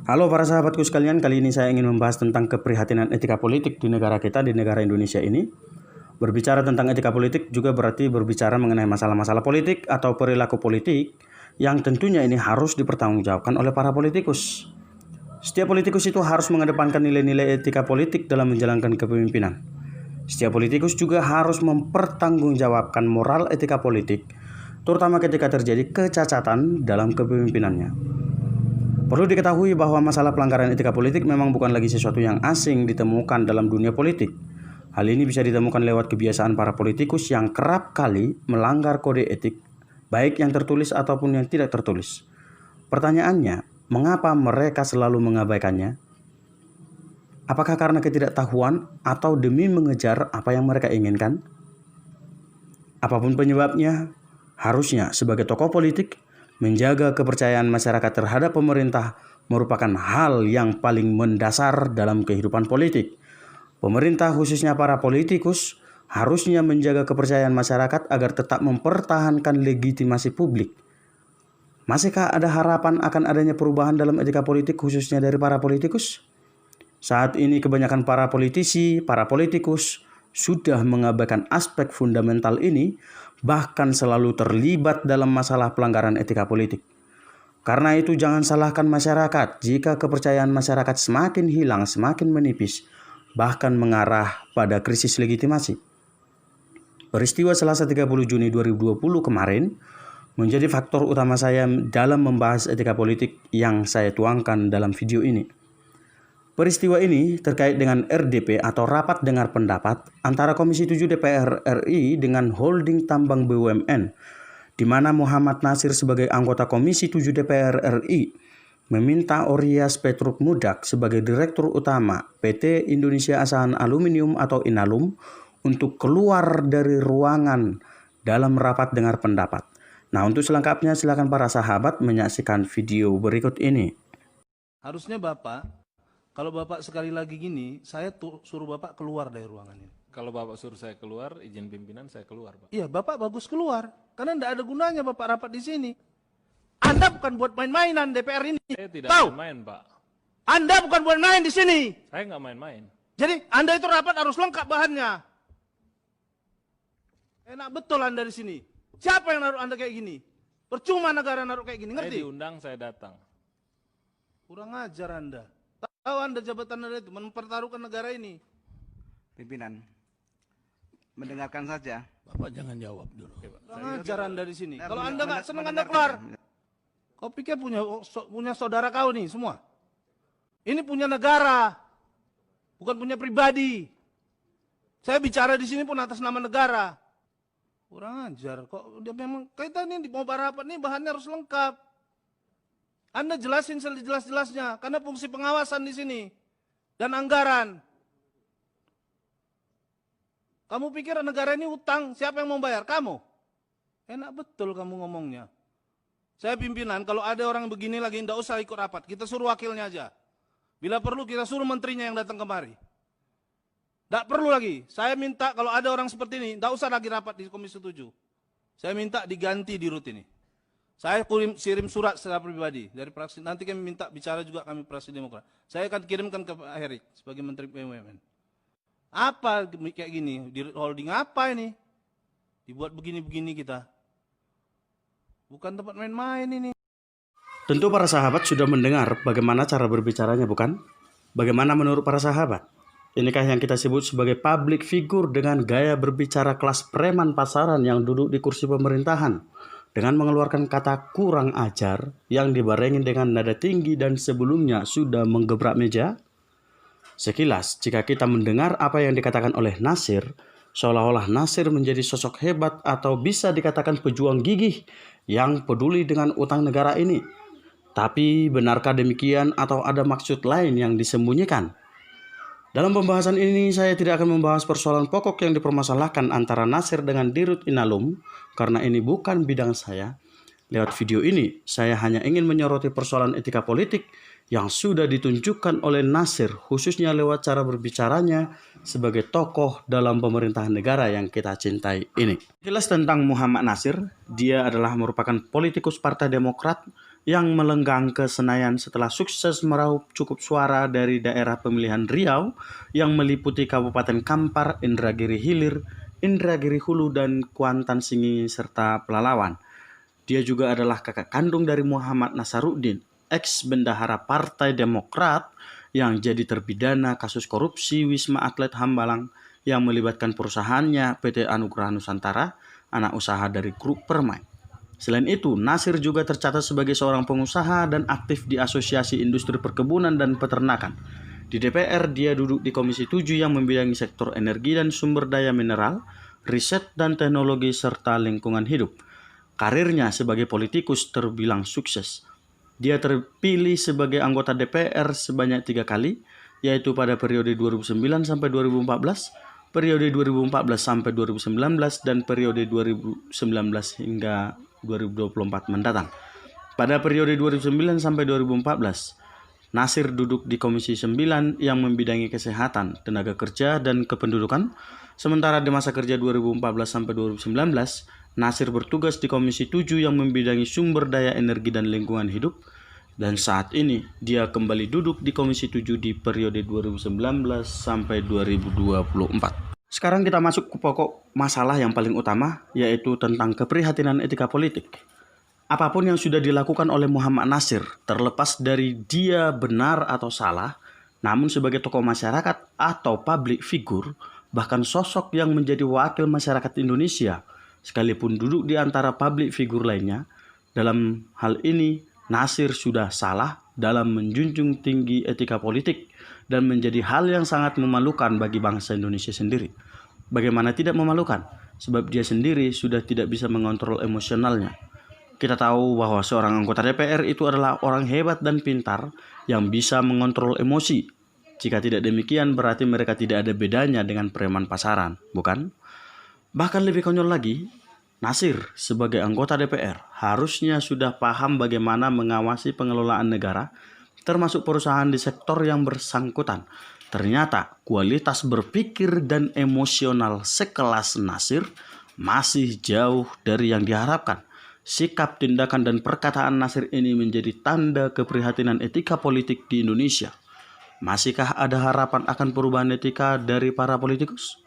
Halo para sahabatku sekalian, kali ini saya ingin membahas tentang keprihatinan etika politik di negara kita, di negara Indonesia ini. Berbicara tentang etika politik juga berarti berbicara mengenai masalah-masalah politik atau perilaku politik yang tentunya ini harus dipertanggungjawabkan oleh para politikus. Setiap politikus itu harus mengedepankan nilai-nilai etika politik dalam menjalankan kepemimpinan. Setiap politikus juga harus mempertanggungjawabkan moral etika politik, terutama ketika terjadi kecacatan dalam kepemimpinannya. Perlu diketahui bahwa masalah pelanggaran etika politik memang bukan lagi sesuatu yang asing ditemukan dalam dunia politik. Hal ini bisa ditemukan lewat kebiasaan para politikus yang kerap kali melanggar kode etik, baik yang tertulis ataupun yang tidak tertulis. Pertanyaannya, mengapa mereka selalu mengabaikannya? Apakah karena ketidaktahuan atau demi mengejar apa yang mereka inginkan? Apapun penyebabnya, harusnya sebagai tokoh politik, menjaga kepercayaan masyarakat terhadap pemerintah merupakan hal yang paling mendasar dalam kehidupan politik. Pemerintah, khususnya para politikus, harusnya menjaga kepercayaan masyarakat agar tetap mempertahankan legitimasi publik. Masihkah ada harapan akan adanya perubahan dalam etika politik khususnya dari para politikus? Saat ini kebanyakan para politisi, para politikus sudah mengabaikan aspek fundamental ini, bahkan selalu terlibat dalam masalah pelanggaran etika politik. Karena itu jangan salahkan masyarakat jika kepercayaan masyarakat semakin hilang, semakin menipis, bahkan mengarah pada krisis legitimasi. Peristiwa Selasa 30 Juni 2020 kemarin menjadi faktor utama saya dalam membahas etika politik yang saya tuangkan dalam video ini. Peristiwa ini terkait dengan RDP atau Rapat Dengar Pendapat antara Komisi 7 DPR RI dengan Holding Tambang BUMN, di mana Muhammad Nasir sebagai anggota Komisi 7 DPR RI meminta Orias Petruk Mudak sebagai Direktur Utama PT Indonesia Asahan Aluminium atau Inalum untuk keluar dari ruangan dalam Rapat Dengar Pendapat. Nah, untuk selengkapnya silakan para sahabat menyaksikan video berikut ini. Harusnya Bapak, kalau Bapak sekali lagi gini, saya suruh Bapak keluar dari ruangan ini. Kalau Bapak suruh saya keluar, izin pimpinan saya keluar, Pak. Iya, Bapak bagus keluar. Karena tidak ada gunanya Bapak rapat di sini. Anda bukan buat main-mainan DPR ini. Saya tidak Tahu? main-main, Pak. Anda bukan buat main di sini. Saya nggak main-main. Jadi Anda itu rapat harus lengkap bahannya. Enak betul Anda di sini. Siapa yang naruh Anda kayak gini? Percuma negara naruh kayak gini, Saya ngerti? diundang, saya datang. Kurang ajar Anda. Tahu Anda jabatan Anda itu mempertaruhkan negara ini. Pimpinan, mendengarkan saja. Bapak jangan jawab dulu. Kurang ajar Anda di sini. Nah, Kalau Anda nggak senang Anda mendengarkan keluar. saja. Kau pikir punya saudara kau nih semua? Ini punya negara, bukan punya pribadi. Saya bicara di sini pun atas nama negara. Kurang ajar. Kok dia memang kita ini mau rapat nih bahannya harus lengkap. Anda jelasin sejelas-jelasnya, karena fungsi pengawasan di sini dan anggaran. Kamu pikir negara ini utang, siapa yang mau bayar? Kamu. Enak betul kamu ngomongnya. Saya pimpinan, kalau ada orang begini lagi, tidak usah ikut rapat. Kita suruh wakilnya aja. Bila perlu kita suruh menterinya yang datang kemari. Tidak perlu lagi. Saya minta kalau ada orang seperti ini, tidak usah lagi rapat di Komisi 7. Saya minta diganti di rut ini. Saya kirim surat secara pribadi dari fraksi. Nanti kami minta bicara juga kami fraksi Demokrat. Saya akan kirimkan ke Pak Herik sebagai Menteri BUMN. Apa kayak gini? Di holding apa ini? Dibuat begini-begini kita. Bukan tempat main-main ini. Tentu para sahabat sudah mendengar bagaimana cara berbicaranya, bukan? Bagaimana menurut para sahabat? Inikah yang kita sebut sebagai public figure dengan gaya berbicara kelas preman pasaran yang duduk di kursi pemerintahan, dengan mengeluarkan kata kurang ajar yang dibarengin dengan nada tinggi dan sebelumnya sudah menggebrak meja? Sekilas, jika kita mendengar apa yang dikatakan oleh Nasir, seolah-olah Nasir menjadi sosok hebat atau bisa dikatakan pejuang gigih yang peduli dengan utang negara ini. Tapi benarkah demikian atau ada maksud lain yang disembunyikan? Dalam pembahasan ini saya tidak akan membahas persoalan pokok yang dipermasalahkan antara Nasir dengan Dirut Inalum karena ini bukan bidang saya. Lewat video ini saya hanya ingin menyoroti persoalan etika politik yang sudah ditunjukkan oleh Nasir khususnya lewat cara berbicaranya sebagai tokoh dalam pemerintahan negara yang kita cintai ini. Jelas tentang Muhammad Nasir, dia adalah merupakan politikus Partai Demokrat yang melenggang ke Senayan setelah sukses meraup cukup suara dari daerah pemilihan Riau yang meliputi Kabupaten Kampar, Indragiri Hilir, Indragiri Hulu, dan Kuantan Singi, serta Pelalawan. Dia juga adalah kakak kandung dari Muhammad Nasaruddin, ex-bendahara Partai Demokrat yang jadi terpidana kasus korupsi Wisma Atlet Hambalang yang melibatkan perusahaannya PT Anugerah Nusantara, anak usaha dari grup Permai. Selain itu, Nasir juga tercatat sebagai seorang pengusaha dan aktif di Asosiasi Industri Perkebunan dan Peternakan. Di DPR, dia duduk di Komisi 7 yang membidangi sektor energi dan sumber daya mineral, riset dan teknologi, serta lingkungan hidup. Karirnya sebagai politikus terbilang sukses. Dia terpilih sebagai anggota DPR sebanyak 3 kali, yaitu pada periode 2009 sampai 2014, periode 2014 sampai 2019, dan periode 2019 hingga 2024 mendatang. Pada periode 2009 sampai 2014, Nasir duduk di Komisi 9 yang membidangi kesehatan, tenaga kerja, dan kependudukan. Sementara di masa kerja 2014 sampai 2019, Nasir bertugas di Komisi 7 yang membidangi sumber daya energi dan lingkungan hidup. Dan saat ini dia kembali duduk di Komisi 7 di periode 2019 sampai 2024. Sekarang kita masuk ke pokok masalah yang paling utama, yaitu tentang keprihatinan etika politik. Apapun yang sudah dilakukan oleh Muhammad Nasir, terlepas dari dia benar atau salah, namun sebagai tokoh masyarakat atau public figure, bahkan sosok yang menjadi wakil masyarakat Indonesia, sekalipun duduk di antara public figure lainnya, dalam hal ini Nasir sudah salah dalam menjunjung tinggi etika politik dan menjadi hal yang sangat memalukan bagi bangsa Indonesia sendiri. Bagaimana tidak memalukan? Sebab dia sendiri sudah tidak bisa mengontrol emosionalnya. Kita tahu bahwa seorang anggota DPR itu adalah orang hebat dan pintar yang bisa mengontrol emosi. Jika tidak demikian, berarti mereka tidak ada bedanya dengan preman pasaran, bukan? Bahkan lebih konyol lagi, Nasir sebagai anggota DPR harusnya sudah paham bagaimana mengawasi pengelolaan negara, termasuk perusahaan di sektor yang bersangkutan. Ternyata kualitas berpikir dan emosional sekelas Nasir masih jauh dari yang diharapkan. Sikap, tindakan, dan perkataan Nasir ini menjadi tanda keprihatinan etika politik di Indonesia. Masihkah ada harapan akan perubahan etika dari para politikus?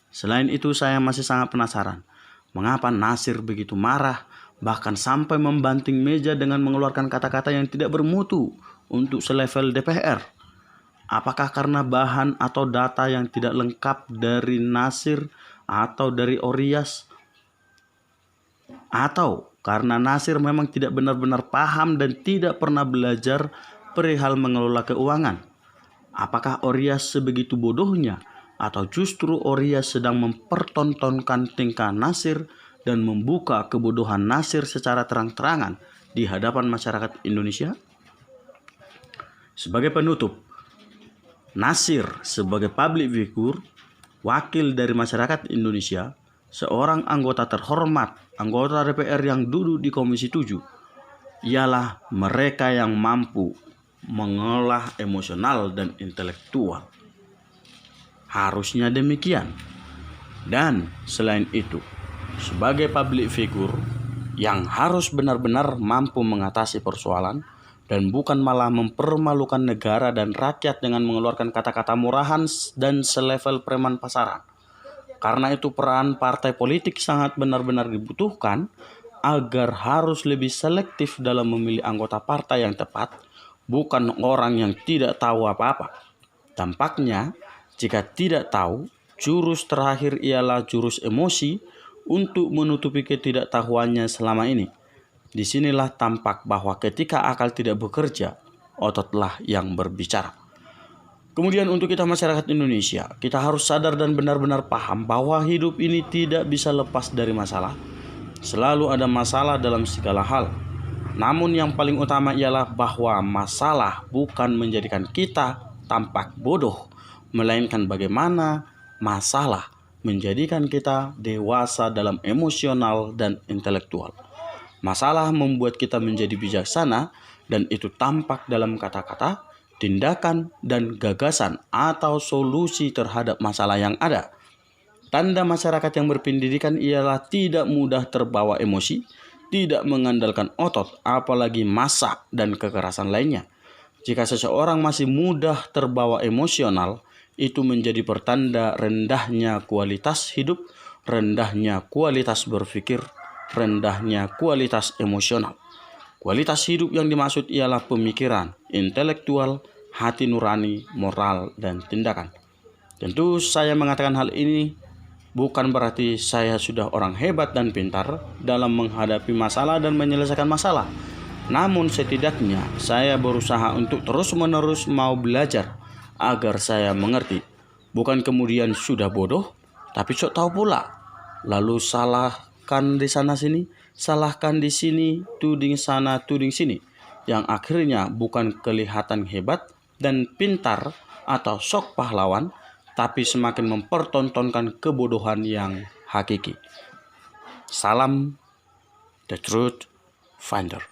Selain itu, saya masih sangat penasaran mengapa Nasir begitu marah, bahkan sampai membanting meja dengan mengeluarkan kata-kata yang tidak bermutu untuk selevel DPR. Apakah karena bahan atau data yang tidak lengkap dari Nasir atau dari Orias? Atau karena Nasir memang tidak benar-benar paham dan tidak pernah belajar perihal mengelola keuangan? Apakah Orias sebegitu bodohnya? Atau justru Orias sedang mempertontonkan tingkah Nasir dan membuka kebodohan Nasir secara terang-terangan di hadapan masyarakat Indonesia? Sebagai penutup, Nasir sebagai public figure, wakil dari masyarakat Indonesia, seorang anggota terhormat, anggota DPR yang duduk di Komisi 7, ialah mereka yang mampu mengolah emosional dan intelektual. Harusnya demikian. Dan selain itu, sebagai public figure yang harus benar-benar mampu mengatasi persoalan dan bukan malah mempermalukan negara dan rakyat dengan mengeluarkan kata-kata murahan dan selevel preman pasaran. Karena itu peran partai politik sangat benar-benar dibutuhkan agar harus lebih selektif dalam memilih anggota partai yang tepat, bukan orang yang tidak tahu apa-apa. Tampaknya jika tidak tahu, jurus terakhir ialah jurus emosi untuk menutupi ketidaktahuannya selama ini. Disinilah tampak bahwa ketika akal tidak bekerja, ototlah yang berbicara. Kemudian untuk kita masyarakat Indonesia, kita harus sadar dan benar-benar paham bahwa hidup ini tidak bisa lepas dari masalah. Selalu ada masalah dalam segala hal. Namun yang paling utama ialah bahwa masalah bukan menjadikan kita tampak bodoh, melainkan bagaimana masalah menjadikan kita dewasa dalam emosional dan intelektual. Masalah membuat kita menjadi bijaksana dan itu tampak dalam kata-kata, tindakan, dan gagasan atau solusi terhadap masalah yang ada. Tanda masyarakat yang berpendidikan ialah tidak mudah terbawa emosi, tidak mengandalkan otot, apalagi massa dan kekerasan lainnya. Jika seseorang masih mudah terbawa emosional, itu menjadi pertanda rendahnya kualitas hidup, rendahnya kualitas berpikir, rendahnya kualitas emosional. Kualitas hidup yang dimaksud ialah pemikiran, intelektual, hati nurani, moral, dan tindakan. Tentu saya mengatakan hal ini bukan berarti saya sudah orang hebat dan pintar dalam menghadapi masalah dan menyelesaikan masalah. Namun setidaknya saya berusaha untuk terus-menerus mau belajar agar saya mengerti. Bukan kemudian sudah bodoh, tapi sok tahu pula. Lalu salahkan di sana sini, salahkan di sini, tuding sana, tuding sini. Yang akhirnya bukan kelihatan hebat dan pintar atau sok pahlawan, tapi semakin mempertontonkan kebodohan yang hakiki. Salam, The Truth Finder.